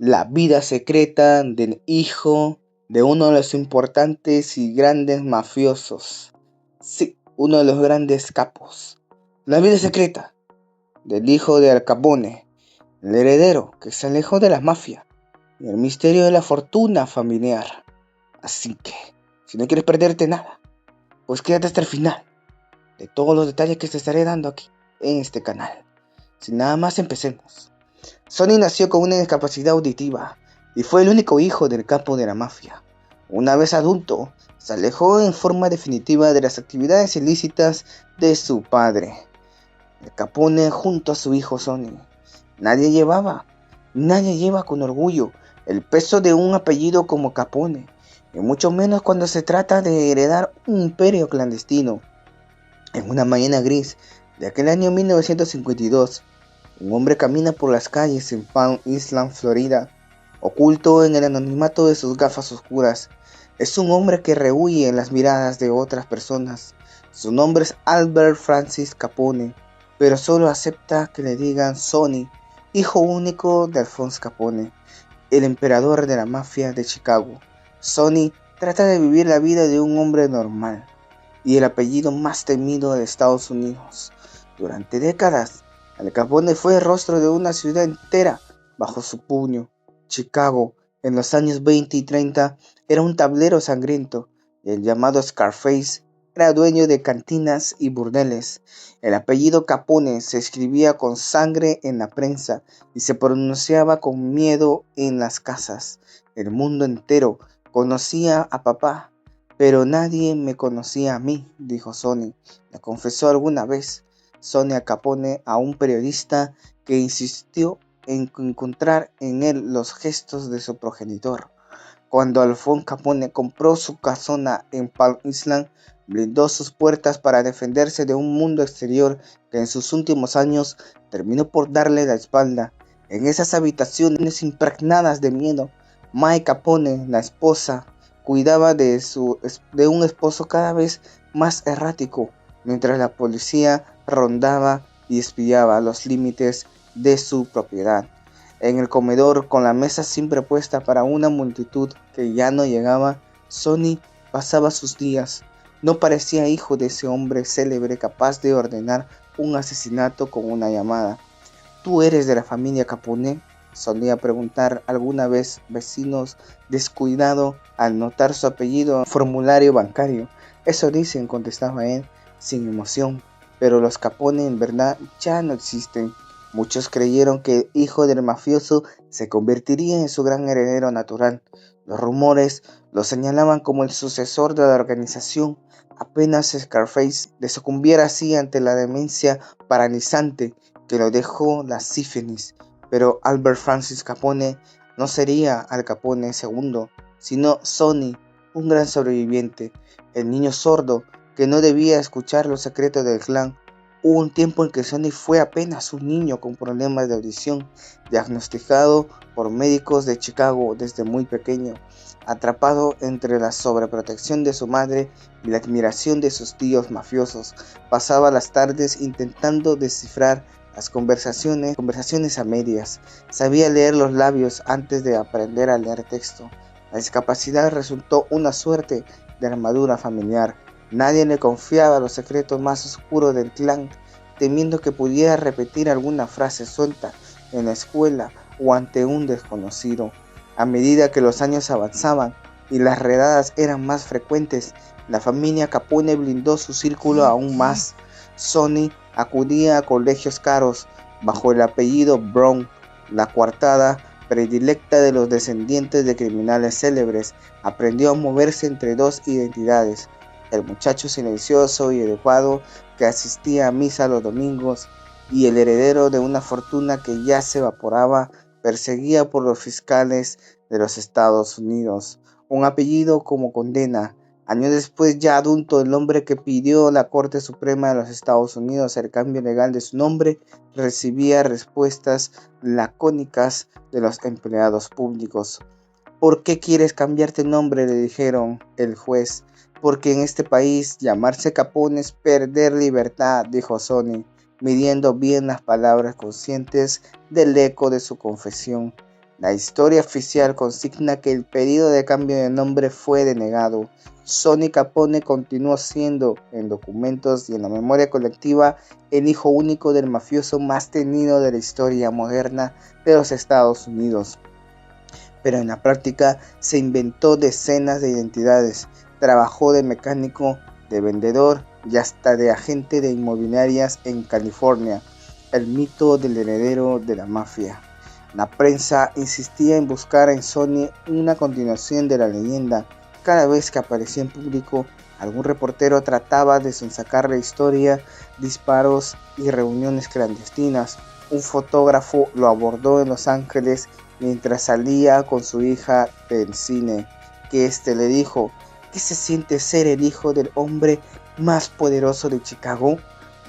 La vida secreta del hijo de uno de los importantes y grandes mafiosos. Sí, uno de los grandes capos. La vida secreta del hijo de Al Capone, el heredero que se alejó de la mafia y el misterio de la fortuna familiar. Así que, si no quieres perderte nada, pues quédate hasta el final de todos los detalles que te estaré dando aquí en este canal. Sin nada más, empecemos. Sonny nació con una discapacidad auditiva y fue el único hijo del capo de la mafia. Una vez adulto, se alejó en forma definitiva de las actividades ilícitas de su padre, el Capone, junto a su hijo Sonny. Nadie lleva con orgullo el peso de un apellido como Capone, y mucho menos cuando se trata de heredar un imperio clandestino. En una mañana gris de aquel año 1952, un hombre camina por las calles en Palm Island, Florida, oculto en el anonimato de sus gafas oscuras. Es un hombre que rehúye en las miradas de otras personas. Su nombre es Albert Francis Capone, pero solo acepta que le digan Sonny, hijo único de Alphonse Capone, el emperador de la mafia de Chicago. Sonny trata de vivir la vida de un hombre normal y el apellido más temido de Estados Unidos. Durante décadas, Al Capone fue el rostro de una ciudad entera bajo su puño. Chicago, en los años 20 y 30, era un tablero sangriento. El llamado Scarface era dueño de cantinas y burdeles. El apellido Capone se escribía con sangre en la prensa y se pronunciaba con miedo en las casas. El mundo entero conocía a papá, pero nadie me conocía a mí, dijo Sonny. Le confesó alguna vez Sonia Capone a un periodista que insistió en encontrar en él los gestos de su progenitor. Cuando Alphonse Capone compró su casona en Palm Island, blindó sus puertas para defenderse de un mundo exterior que en sus últimos años terminó por darle la espalda. En esas habitaciones impregnadas de miedo, Mae Capone, la esposa, cuidaba de un esposo cada vez más errático, mientras la policía rondaba y espiaba los límites de su propiedad. En el comedor, con la mesa siempre puesta para una multitud que ya no llegaba, Sonny pasaba sus días. No parecía hijo de ese hombre célebre capaz de ordenar un asesinato con una llamada. ¿Tú eres de la familia Capone?, solía preguntar alguna vez vecinos descuidado al notar su apellido en el formulario bancario. Eso dicen, contestaba él, sin emoción, pero los Capone en verdad ya no existen. Muchos creyeron que el hijo del mafioso se convertiría en su gran heredero natural. Los rumores lo señalaban como el sucesor de la organización. Apenas Scarface le sucumbiera así ante la demencia paralizante que lo dejó la sífilis. Pero Albert Francis Capone no sería Al Capone II, sino Sonny, un gran sobreviviente, el niño sordo que no debía escuchar los secretos del clan. Hubo un tiempo en que Sonny fue apenas un niño con problemas de audición, diagnosticado por médicos de Chicago desde muy pequeño. Atrapado entre la sobreprotección de su madre y la admiración de sus tíos mafiosos, pasaba las tardes intentando descifrar las conversaciones a medias. Sabía leer los labios antes de aprender a leer texto. La discapacidad resultó una suerte de armadura familiar. Nadie le confiaba los secretos más oscuros del clan, temiendo que pudiera repetir alguna frase suelta en la escuela o ante un desconocido. A medida que los años avanzaban y las redadas eran más frecuentes, la familia Capone blindó su círculo aún más. Sonny acudía a colegios caros bajo el apellido Brown, la coartada predilecta de los descendientes de criminales célebres. Aprendió a moverse entre dos identidades: el muchacho silencioso y educado que asistía a misa los domingos, y el heredero de una fortuna que ya se evaporaba, perseguida por los fiscales de los Estados Unidos. Un apellido como condena. Años después, ya adulto, el hombre que pidió la Corte Suprema de los Estados Unidos el cambio legal de su nombre recibía respuestas lacónicas de los empleados públicos. ¿Por qué quieres cambiarte el nombre?, le dijeron el juez. Porque en este país llamarse Capone es perder libertad, dijo Sonny, midiendo bien las palabras conscientes del eco de su confesión. La historia oficial consigna que el pedido de cambio de nombre fue denegado. Sonny Capone continuó siendo, en documentos y en la memoria colectiva, el hijo único del mafioso más temido de la historia moderna de los Estados Unidos. Pero en la práctica se inventó decenas de identidades, trabajó de mecánico, de vendedor y hasta de agente de inmobiliarias en California, el mito del heredero de la mafia. La prensa insistía en buscar en Sonny una continuación de la leyenda. Cada vez que aparecía en público, algún reportero trataba de sonsacar la historia, disparos y reuniones clandestinas. Un fotógrafo lo abordó en Los Ángeles mientras salía con su hija del cine, que le dijo: ¿qué se siente ser el hijo del hombre más poderoso de Chicago?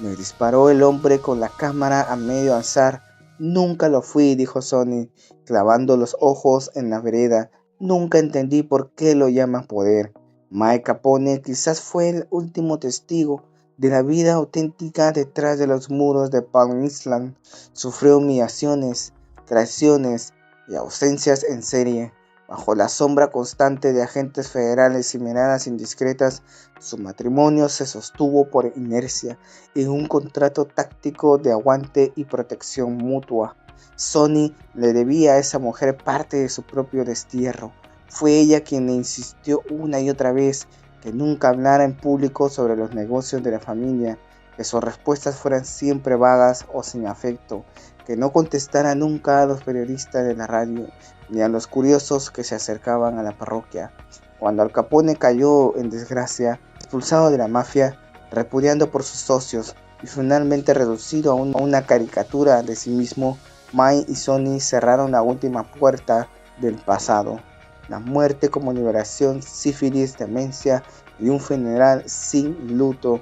Le disparó el hombre con la cámara a medio alzar. Nunca lo fui, dijo Sonny, clavando los ojos en la vereda. Nunca entendí por qué lo llaman poder. Mike Capone quizás fue el último testigo de la vida auténtica detrás de los muros de Palm Island. Sufrió humillaciones, traiciones y ausencias en serie. Bajo la sombra constante de agentes federales y miradas indiscretas, su matrimonio se sostuvo por inercia en un contrato táctico de aguante y protección mutua. Sonny le debía a esa mujer parte de su propio destierro. Fue ella quien le insistió una y otra vez que nunca hablara en público sobre los negocios de la familia, que sus respuestas fueran siempre vagas o sin afecto, que no contestara nunca a los periodistas de la radio ni a los curiosos que se acercaban a la parroquia. Cuando Al Capone cayó en desgracia, expulsado de la mafia, repudiando por sus socios y finalmente reducido a una caricatura de sí mismo, Mike y Sonny cerraron la última puerta del pasado. La muerte como liberación, sífilis, demencia y un funeral sin luto.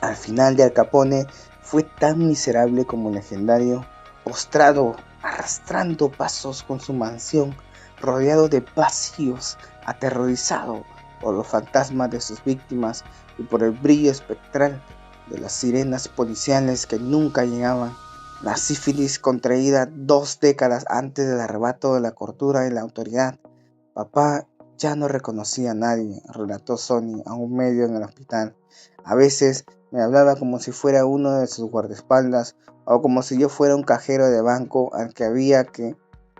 Al final de Al Capone fue tan miserable como legendario, postrado, arrastrando pasos con su mansión, rodeado de vacíos, aterrorizado por los fantasmas de sus víctimas y por el brillo espectral de las sirenas policiales que nunca llegaban. La sífilis contraída 2 décadas antes del arrebato de la cordura y la autoridad. Papá ya no reconocía a nadie, relató Sonny a un medio en el hospital. A veces me hablaba como si fuera uno de sus guardaespaldas o como si yo fuera un cajero de banco al que había que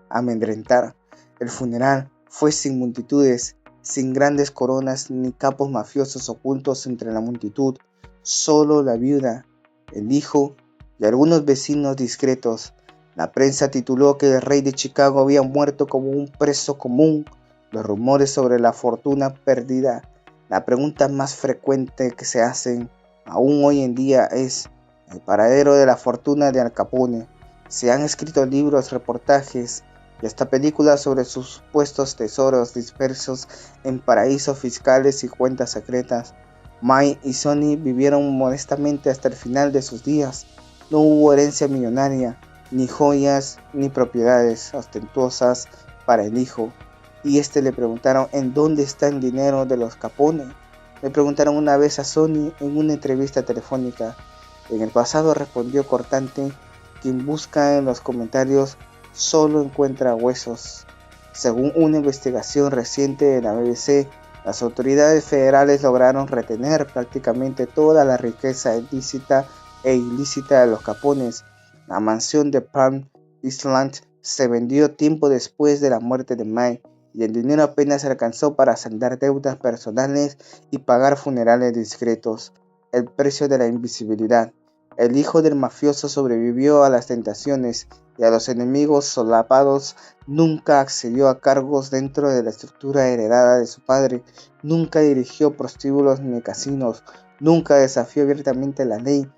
amedrentar. El funeral fue sin multitudes, sin grandes coronas ni capos mafiosos ocultos entre la multitud. Solo la viuda, el hijo y algunos vecinos discretos. La prensa tituló que el rey de Chicago había muerto como un preso común. Los rumores sobre la fortuna perdida, la pregunta más frecuente que se hacen aún hoy en día es el paradero de la fortuna de Al Capone. Se han escrito libros, reportajes y hasta películas sobre sus supuestos tesoros dispersos en paraísos fiscales y cuentas secretas. Mike y Sonny vivieron modestamente hasta el final de sus días. No hubo herencia millonaria, ni joyas, ni propiedades ostentuosas para el hijo. Y le preguntaron en dónde está el dinero de los Capone. Le preguntaron una vez a Sonny en una entrevista telefónica. En el pasado respondió cortante: quien busca en los comentarios solo encuentra huesos. Según una investigación reciente de la BBC, las autoridades federales lograron retener prácticamente toda la riqueza ilícita e ilícita de los Capones. La mansión de Palm Island se vendió tiempo después de la muerte de Mike, y el dinero apenas alcanzó para saldar deudas personales y pagar funerales discretos. El precio de la invisibilidad. El hijo del mafioso sobrevivió a las tentaciones y a los enemigos solapados. Nunca accedió a cargos dentro de la estructura heredada de su padre. Nunca dirigió prostíbulos ni casinos. Nunca desafió abiertamente la ley.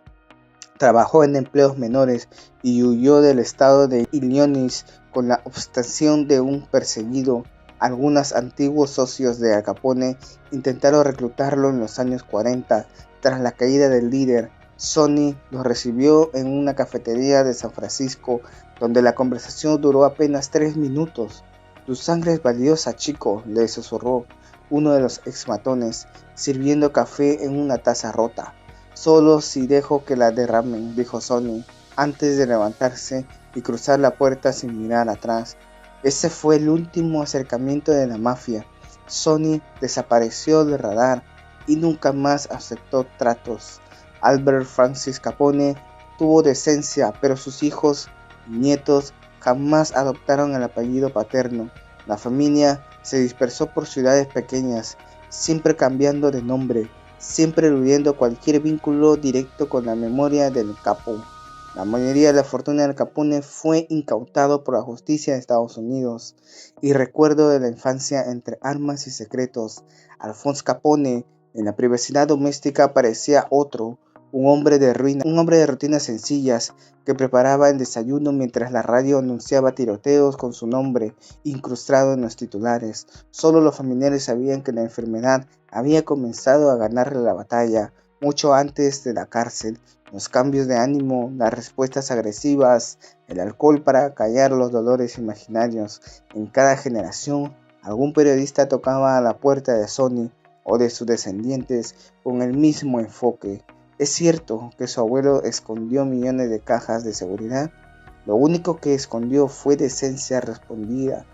Trabajó en empleos menores y huyó del estado de Illinois con la obstinación de un perseguido. Algunos antiguos socios de Al Capone intentaron reclutarlo en los años 40. Tras la caída del líder, Sonny los recibió en una cafetería de San Francisco, donde la conversación duró apenas 3 minutos. Tu sangre es valiosa, chico, le susurró uno de los exmatones, sirviendo café en una taza rota. Solo si dejo que la derramen, dijo Sonny, antes de levantarse y cruzar la puerta sin mirar atrás. Ese fue el último acercamiento de la mafia. Sonny desapareció del radar y nunca más aceptó tratos. Albert Francis Capone tuvo decencia, pero sus hijos y nietos jamás adoptaron el apellido paterno. La familia se dispersó por ciudades pequeñas, siempre cambiando de nombre, siempre eludiendo cualquier vínculo directo con la memoria del capo. La mayoría de la fortuna del Capone fue incautado por la justicia de Estados Unidos, y recuerdo de la infancia entre armas y secretos. Alphonse Capone en la privacidad doméstica parecía otro, un hombre de rutinas sencillas que preparaba el desayuno mientras la radio anunciaba tiroteos con su nombre incrustado en los titulares. Solo los familiares sabían que la enfermedad había comenzado a ganarle la batalla mucho antes de la cárcel. Los cambios de ánimo, las respuestas agresivas, el alcohol para callar los dolores imaginarios. En cada generación, algún periodista tocaba a la puerta de Sonny o de sus descendientes con el mismo enfoque. ¿Es cierto que su abuelo escondió millones de cajas de seguridad? Lo único que escondió fue decencia respondida,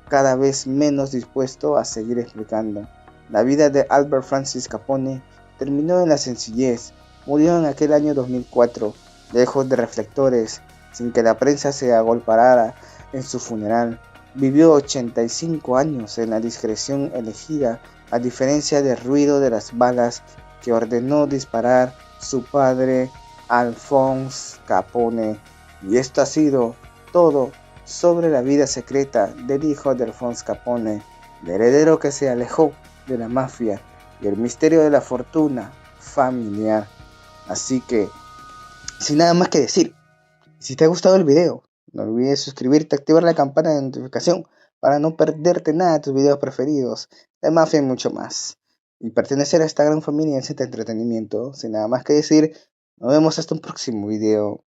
cada vez menos dispuesto a seguir explicando. La vida de Albert Francis Capone terminó en la sencillez. Murió en aquel año 2004, lejos de reflectores, sin que la prensa se agolparara en su funeral. Vivió 85 años en la discreción elegida, a diferencia del ruido de las balas que ordenó disparar su padre Alphonse Capone. Y esto ha sido todo sobre la vida secreta del hijo de Alphonse Capone, el heredero que se alejó de la mafia y el misterio de la fortuna familiar. Así que, sin nada más que decir, si te ha gustado el video, no olvides suscribirte, activar la campana de notificación para no perderte nada de tus videos preferidos, de mafia y mucho más. Y pertenecer a esta gran familia en este entretenimiento. Sin nada más que decir, nos vemos hasta un próximo video.